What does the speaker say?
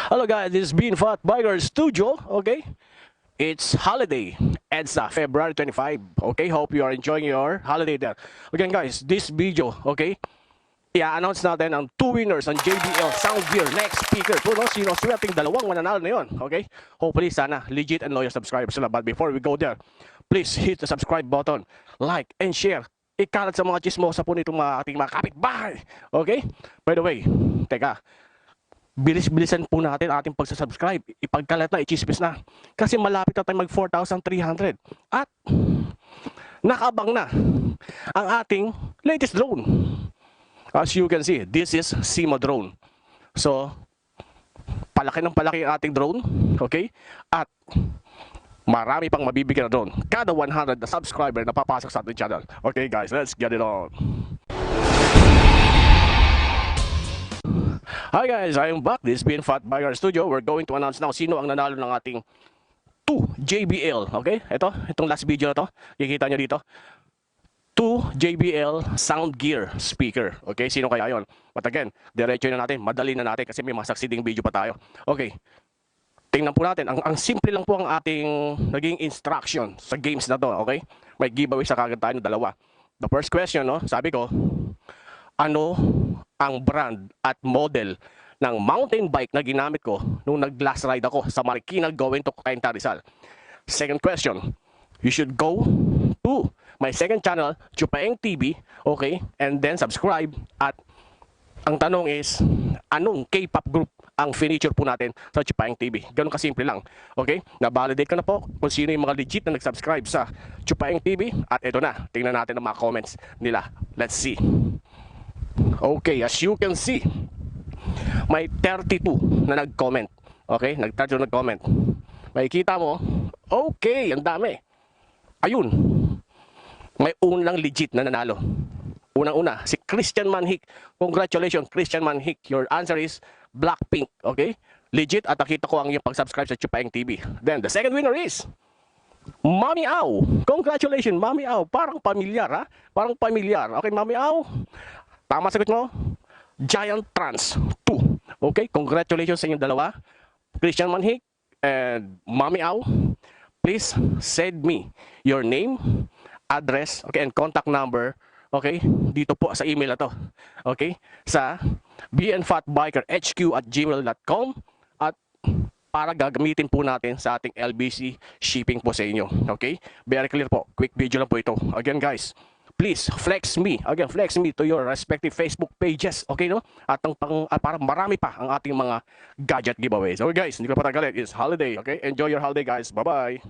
Hello guys, this is Vnfatbiker Studio, okay? It's holiday, EDSA, February 25, okay? Hope you are enjoying your holiday there. Again guys, this video, okay? I-announce natin ang 2 winners ng JBL SoundGear next speaker. Kung sino swerteng dalawang mananalo na yun, okay? Hopefully sana legit and loyal subscribers sila. But before we go there, please hit the subscribe button, like and share. Ikalat sa mga chismosa po nitong mga ating mga kapitbahay, okay? By the way, teka, bilis-bilisan po natin ating pagsasubscribe. Ipagkalat na, ichismis na. Kasi malapit na tayo mag 4,300. At nakabang na ang ating latest drone. As you can see, this is Sima drone. So, palaki ng palaki ang ating drone. Okay? At marami pang mabibigyan na drone. Kada 100 na subscriber na papasok sa ating channel. Okay guys, let's get it on. Hi guys, I am back. This is Vnfatbiker Studio. We're going to announce now sino ang nanalo ng ating 2 JBL. Okay? Itong last video na to. Kikita nyo dito. 2 JBL SoundGear speaker. Okay? Sino kaya yon? But again, diretso na natin. Madali na natin kasi may mga succeeding video pa tayo. Okay. Tingnan po natin. Ang simple lang po ang ating naging instruction sa games na to. Okay? May giveaway sa kagad tayo ng dalawa. The first question, no? Sabi ko, ano ang brand at model ng mountain bike na ginamit ko nung nag-last ride ako sa Marikina going to Cainta Rizal? Second question, you should go to my second channel, Chupaeng TV, okay? And then subscribe. At ang tanong is, anong K-pop group ang feature po natin sa Chupaeng TV? Ganun kasimple lang, okay? Na-validate ko na po kung sino yung mga legit na nag-subscribe sa Chupaeng TV. At ito na, tingnan natin ang mga comments nila. Let's see. Okay, as you can see, may 32 na nag-comment. Okay, nag-32 nag-comment. Makikita mo, okay, ang dami. Ayun, may unang legit na nanalo. Unang-una, si Christian Manhik. Congratulations, Christian Manhik. Your answer is Blackpink, okay? Legit at nakita ko ang iyong pag-subscribe sa Chupaeng TV. Then, the second winner is Mami Au. Congratulations, Mami Au. Parang pamilyar, ha? Parang pamilyar. Okay, Mami Au. Tama sagot mo? Giant Trans 2. Okay, congratulations sa inyong dalawa. Christian Manhik and Mami Au. Please send me your name, address, okay, and contact number, okay, dito po sa email na to. Okay, sa vnfatbikerhq@gmail.com at para gagamitin po natin sa ating LBC shipping po sa inyo. Okay, very clear po. Quick video lang po ito. Again guys, please flex me. Again, flex me to your respective Facebook pages. Okay, no? At para marami pa ang ating mga gadget giveaways. Okay, guys, hindi ko pa tagalit. It's holiday. Okay? Enjoy your holiday, guys. Bye-bye.